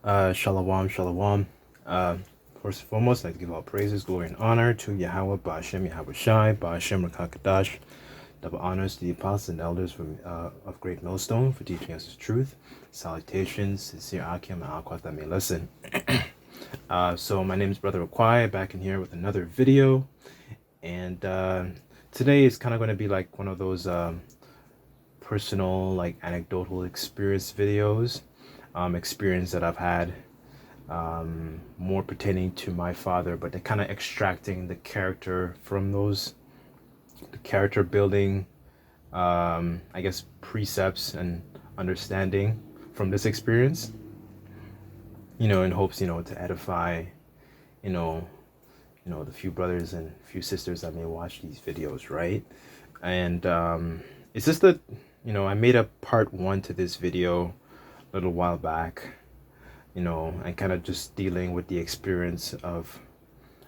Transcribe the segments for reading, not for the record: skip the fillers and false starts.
Shalom, shalom. Uh, First and foremost, I'd like to give all praises, glory, and honor to Yahweh, Ba'ashem, Yahweh Shai, Ba'ashem, Rakakadash. Double honors to the apostles and elders of Great Millstone for teaching us his truth. Salutations, sincere Akim, and Akwat that may listen. So my name is Brother Akwai, back in here with another video. And today is kind of going to be like one of those personal, like anecdotal experience videos. Experience that I've had more pertaining to my father, but they're kind of extracting the character from those, the character building, I guess, precepts and understanding from this experience, in hopes, to edify, you know, the few brothers and few sisters that may watch these videos, right? And it's just that, I made a part one to this video a little while back, and kind of just dealing with the experience of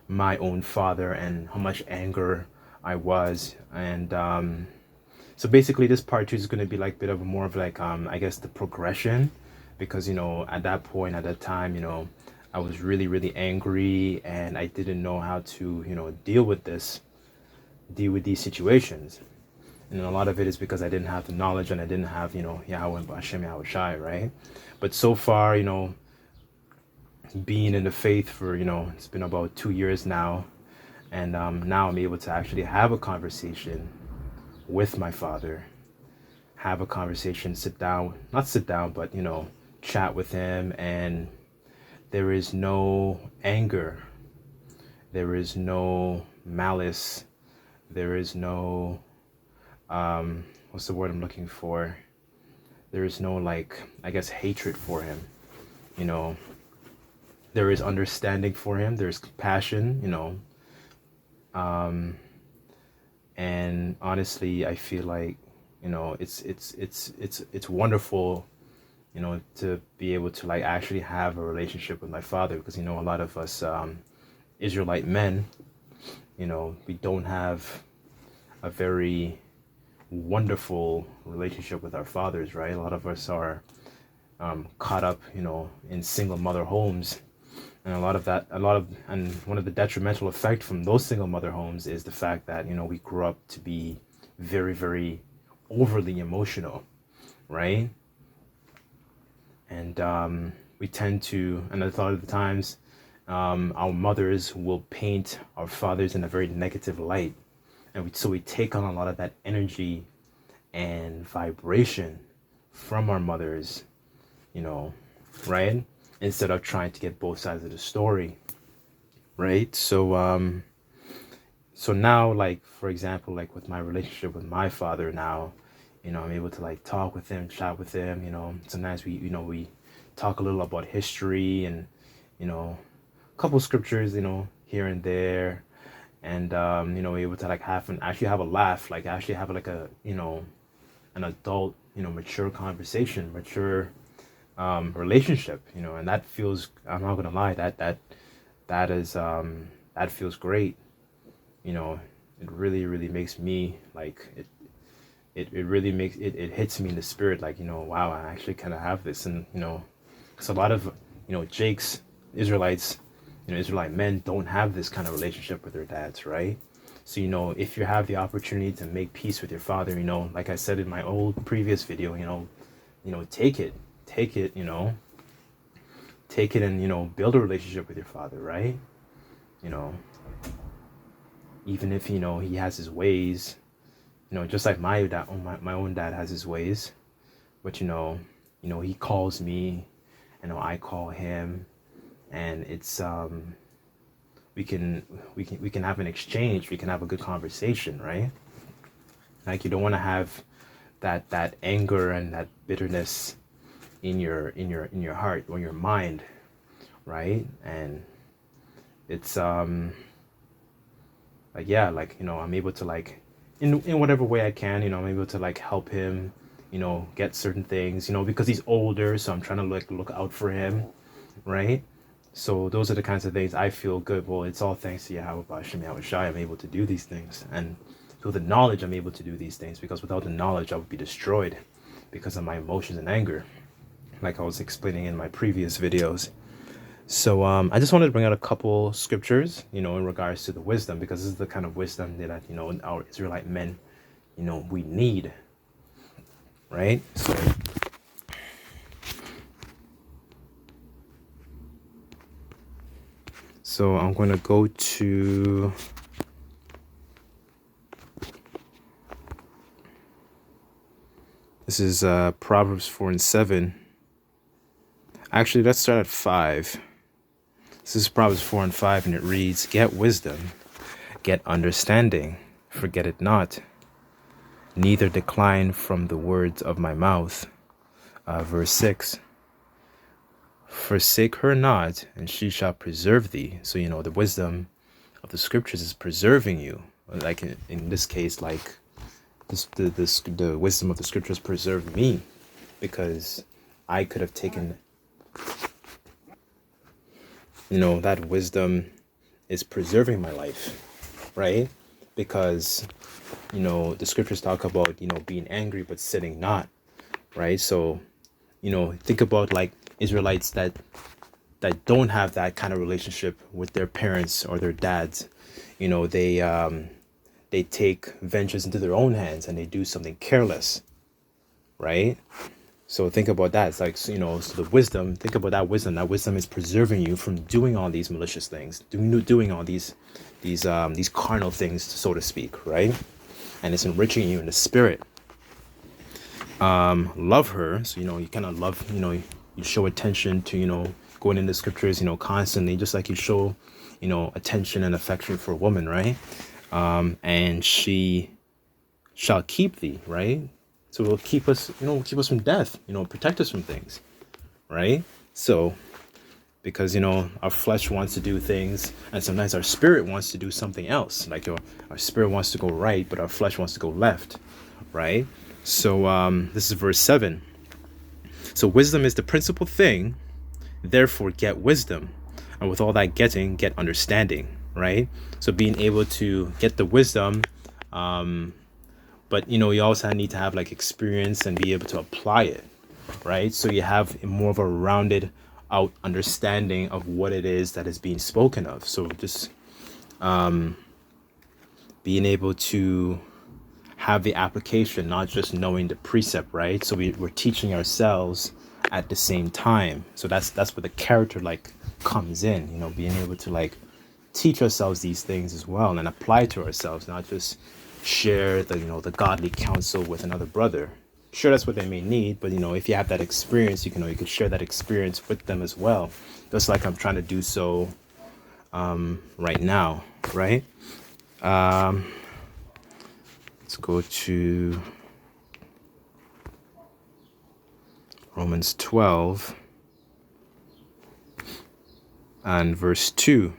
my own father and how much anger I was. And so basically this part two is going to be like a bit of more of like, I guess the progression, because, at that point, at that time, I was really, really angry and I didn't know how to, deal with these situations. And a lot of it is because I didn't have the knowledge and I didn't have, Yahweh and Bashem Yahweh Shai, right? But so far, being in the faith for, it's been about 2 years now. And now I'm able to actually have a conversation with my father, have a conversation, not sit down, but, chat with him. And there is no anger. There is no malice. There is no, what's the word I'm looking for? There is no, like, I guess, hatred for him, There is understanding for him. There's compassion, and honestly, I feel like, it's wonderful, to be able to like actually have a relationship with my father, because, a lot of us Israelite men, we don't have a very wonderful relationship with our fathers, right? A lot of us are caught up, in single mother homes. And and one of the detrimental effect from those single mother homes is the fact that, we grew up to be very, very overly emotional, right? And we tend to, and a lot of the times, our mothers will paint our fathers in a very negative light. And so we take on a lot of that energy and vibration from our mothers, right? Instead of trying to get both sides of the story, right? So now, like, for example, like with my relationship with my father now, I'm able to like talk with him, chat with him, sometimes we talk a little about history and, a couple scriptures, here and there. And, able to like actually have a laugh, like actually have like a, an adult, mature conversation, mature relationship, and that feels, I'm not gonna lie, that is that feels great. It really, really makes me like it really makes it hits me in the spirit, like, wow, I actually kind of have this. And because a lot of, Jake's Israelites, Israelite men don't have this kind of relationship with their dads, right? So, if you have the opportunity to make peace with your father, like I said in my old previous video, take it, take it, take it and, build a relationship with your father, right? Even if, he has his ways, just like my dad, my own dad has his ways, but, he calls me, I call him, and it's, we can have an exchange, we can have a good conversation, right? Like, you don't want to have that anger and that bitterness in your heart or your mind, right? And it's like, yeah, like, I'm able to like in whatever way I can, I'm able to like help him, get certain things, because he's older, so I'm trying to like look out for him, right? So those are the kinds of things I feel good. Well, it's all thanks to Yahweh Bashem Yahweh Shai I'm able to do these things, and through the knowledge I'm able to do these things, because without the knowledge I would be destroyed because of my emotions and anger, like I was explaining in my previous videos. So I just wanted to bring out a couple scriptures, in regards to the wisdom, because this is the kind of wisdom that, our Israelite men, we need, right? So I'm going to go to this is Proverbs 4 and 7. Actually, let's start at 5. This is Proverbs 4 and 5, and it reads, "Get wisdom, get understanding, forget it not, neither decline from the words of my mouth." Verse 6, "Forsake her not, and she shall preserve thee." So, the wisdom of the scriptures is preserving you. Like in this case, like the wisdom of the scriptures preserved me, because I could have taken, that wisdom is preserving my life, right? Because, the scriptures talk about, being angry but sinning not, right? So, think about like Israelites that don't have that kind of relationship with their parents or their dads. They take vengeance into their own hands and they do something careless, right? So think about that. It's like, so the wisdom, think about that wisdom. That wisdom is preserving you from doing all these malicious things, doing all these carnal things, so to speak, right? And it's enriching you in the spirit. Love her. So, you kind of love, you show attention to, going into scriptures, constantly, just like you show, attention and affection for a woman, right? And she shall keep thee, right? So it'll keep us, keep us from death, protect us from things, right? So, because, our flesh wants to do things, and sometimes our spirit wants to do something else. Like our spirit wants to go right, but our flesh wants to go left, right? So this is verse 7. "So wisdom is the principal thing, therefore get wisdom. And with all that getting, get understanding," right? So being able to get the wisdom, but you also need to have like experience and be able to apply it, right? So you have more of a rounded out understanding of what it is that is being spoken of. So just being able to have the application, not just knowing the precept, right? So we're teaching ourselves at the same time. So that's where the character like comes in, being able to like teach ourselves these things as well and apply to ourselves, not just share the godly counsel with another brother. Sure, that's what they may need, but if you have that experience, you could share that experience with them as well, just like I'm trying to do so right now, right? Let's go to Romans 12 and verse 2.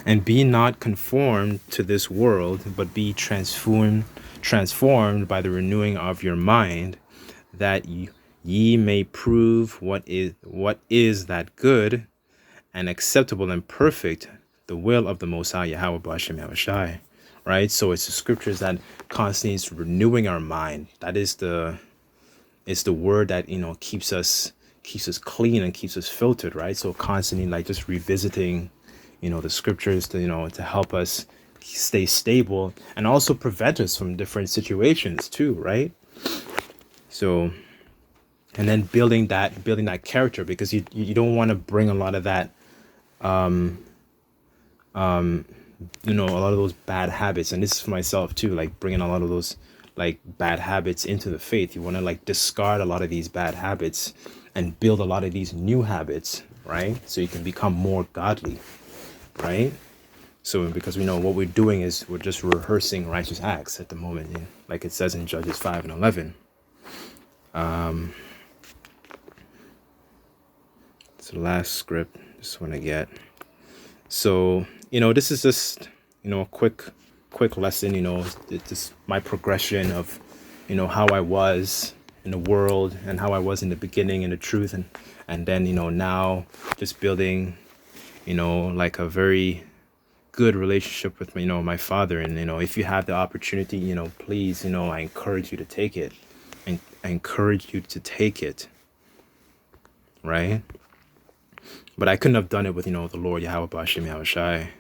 "And be not conformed to this world, but be transformed by the renewing of your mind, that ye may prove what is that good and acceptable and perfect, the will of the Most High Yahweh B'Hashem Yahushai." Right? So it's the scriptures that constantly is renewing our mind. That is it's the word that keeps us clean and keeps us filtered, right? So constantly like just revisiting the scriptures to help us stay stable and also prevent us from different situations too, right? So, and then building that character, because you don't want to bring a lot of that a lot of those bad habits, and this is for myself too, like bringing a lot of those like bad habits into the faith. You want to like discard a lot of these bad habits and build a lot of these new habits, right? So you can become more godly, right? So because we know what we're doing is we're just rehearsing righteous acts at the moment, like it says in Judges 5 and 11. It's the last script, just want to get. So, this is just, a quick lesson, it's just my progression of, how I was in the world and how I was in the beginning in the truth. And then, now just building, like a very good relationship with, my father. And, if you have the opportunity, please, I encourage you to take it. And I encourage you to take it, right? But I couldn't have done it with, the Lord Yahweh Bashim Yahushai,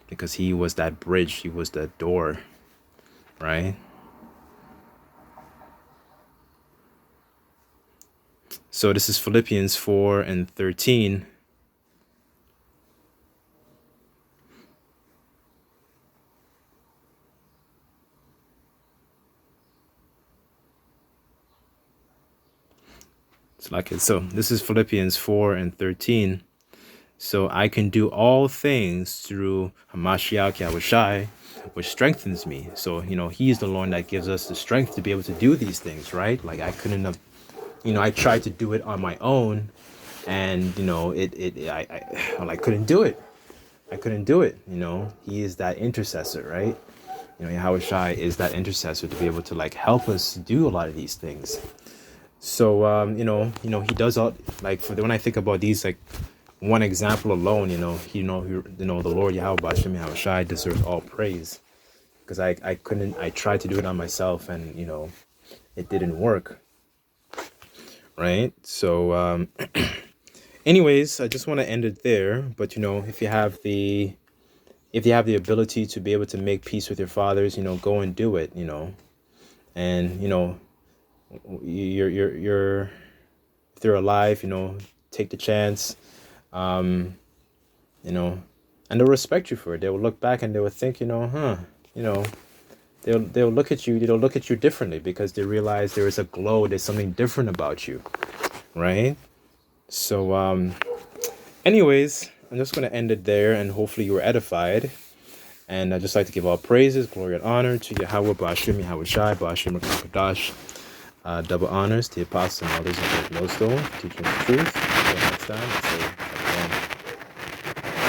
because he was that bridge, he was that door, right? So this is Philippians 4:13. So this is Philippians 4:13. So I can do all things through Hamashiach Yahushai, which strengthens me. So, he's the Lord that gives us the strength to be able to do these things, right? Like I couldn't have, I tried to do it on my own, and I couldn't do it. I couldn't do it. He is that intercessor, right? Yahushai is that intercessor to be able to help us do a lot of these things. So he does all, when I think about these, one example alone, the Lord Yahweh Bashim Yahushai deserves all praise, because I tried to do it on myself, and it didn't work, right? So anyways, I just want to end it there. But if you have the ability to be able to make peace with your fathers, go and do it, and you're if they're alive, take the chance, and they'll respect you for it. They will look back and they will think, they'll look at you, they'll look at you differently, because they realize there is a glow, there's something different about you, right? So anyways, I'm just going to end it there, and hopefully you were edified. And I'd just like to give all praises, glory, and honor to Yahweh Bashim Yahushai Bashim Rakadash. Double honors to the apostles and elders of the Millstone, teaching the truth. Until next time, I say,